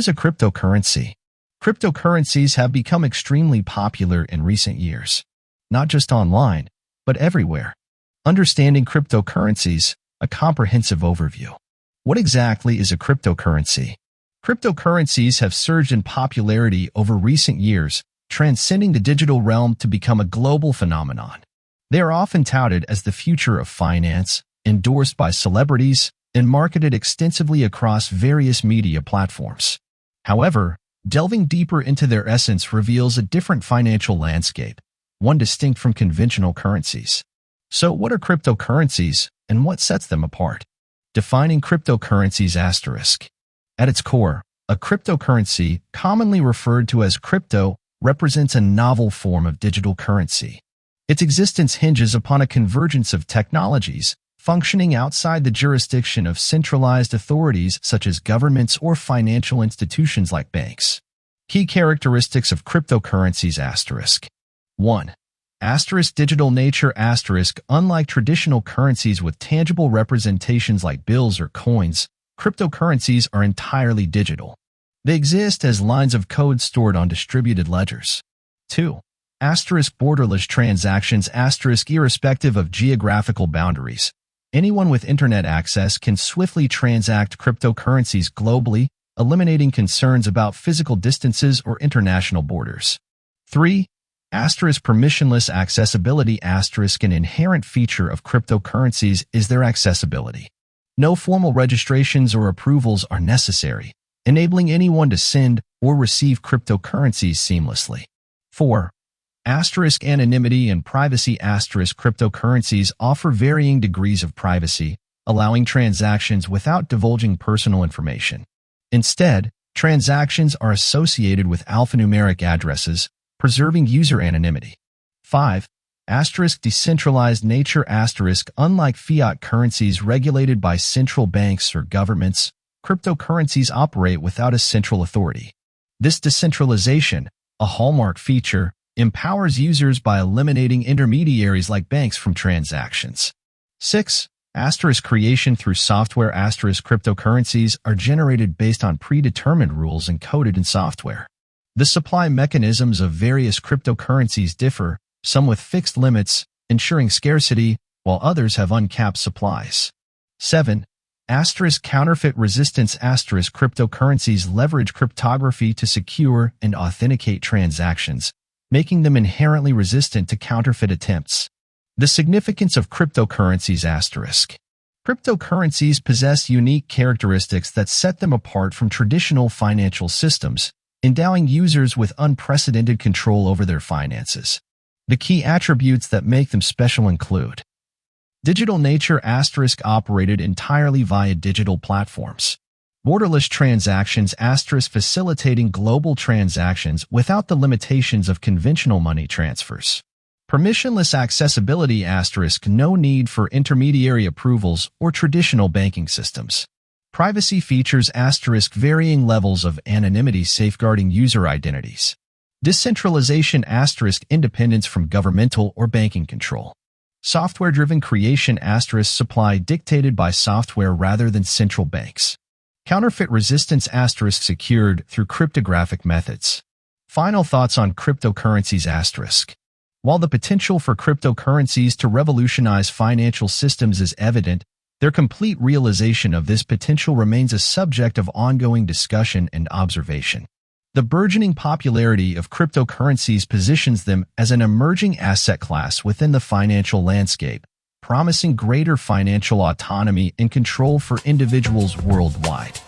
What is a cryptocurrency? Cryptocurrencies have become extremely popular in recent years, not just online, but everywhere. Understanding cryptocurrencies, a comprehensive overview. What exactly is a cryptocurrency? Cryptocurrencies have surged in popularity over recent years, transcending the digital realm to become a global phenomenon. They are often touted as the future of finance, endorsed by celebrities, and marketed extensively across various media platforms. However, delving deeper into their essence reveals a different financial landscape, one distinct from conventional currencies. So what are cryptocurrencies, and what sets them apart? Defining cryptocurrencies *. At its core, a cryptocurrency, commonly referred to as crypto, represents a novel form of digital currency. Its existence hinges upon a convergence of technologies, functioning outside the jurisdiction of centralized authorities such as governments or financial institutions like banks. Key characteristics of cryptocurrencies *. 1. Digital nature *. Unlike traditional currencies with tangible representations like bills or coins, cryptocurrencies are entirely digital. They exist as lines of code stored on distributed ledgers. 2. Borderless transactions * irrespective of geographical boundaries. Anyone with internet access can swiftly transact cryptocurrencies globally, eliminating concerns about physical distances or international borders. 3. Permissionless accessibility * An inherent feature of cryptocurrencies is their accessibility. No formal registrations or approvals are necessary, enabling anyone to send or receive cryptocurrencies seamlessly. 4. Anonymity and privacy * Cryptocurrencies offer varying degrees of privacy, allowing transactions without divulging personal information. Instead, transactions are associated with alphanumeric addresses, preserving user anonymity. 5. Decentralized nature * Unlike fiat currencies regulated by central banks or governments, cryptocurrencies operate without a central authority. This decentralization, a hallmark feature, empowers users by eliminating intermediaries like banks from transactions. 6. Creation through software * Cryptocurrencies are generated based on predetermined rules encoded in software. The supply mechanisms of various cryptocurrencies differ, some with fixed limits, ensuring scarcity, while others have uncapped supplies. 7. Counterfeit resistance * Cryptocurrencies leverage cryptography to secure and authenticate transactions, making them inherently resistant to counterfeit attempts. The significance of cryptocurrencies *. Cryptocurrencies possess unique characteristics that set them apart from traditional financial systems, endowing users with unprecedented control over their finances. The key attributes that make them special include digital nature * operated entirely via digital platforms. Borderless transactions * facilitating global transactions without the limitations of conventional money transfers. Permissionless accessibility * no need for intermediary approvals or traditional banking systems. Privacy features * varying levels of anonymity safeguarding user identities. Decentralization * independence from governmental or banking control. Software-driven creation * supply dictated by software rather than central banks. Counterfeit resistance * secured through cryptographic methods. Final thoughts on cryptocurrencies *. While the potential for cryptocurrencies to revolutionize financial systems is evident, their complete realization of this potential remains a subject of ongoing discussion and observation. The burgeoning popularity of cryptocurrencies positions them as an emerging asset class within the financial landscape, promising greater financial autonomy and control for individuals worldwide.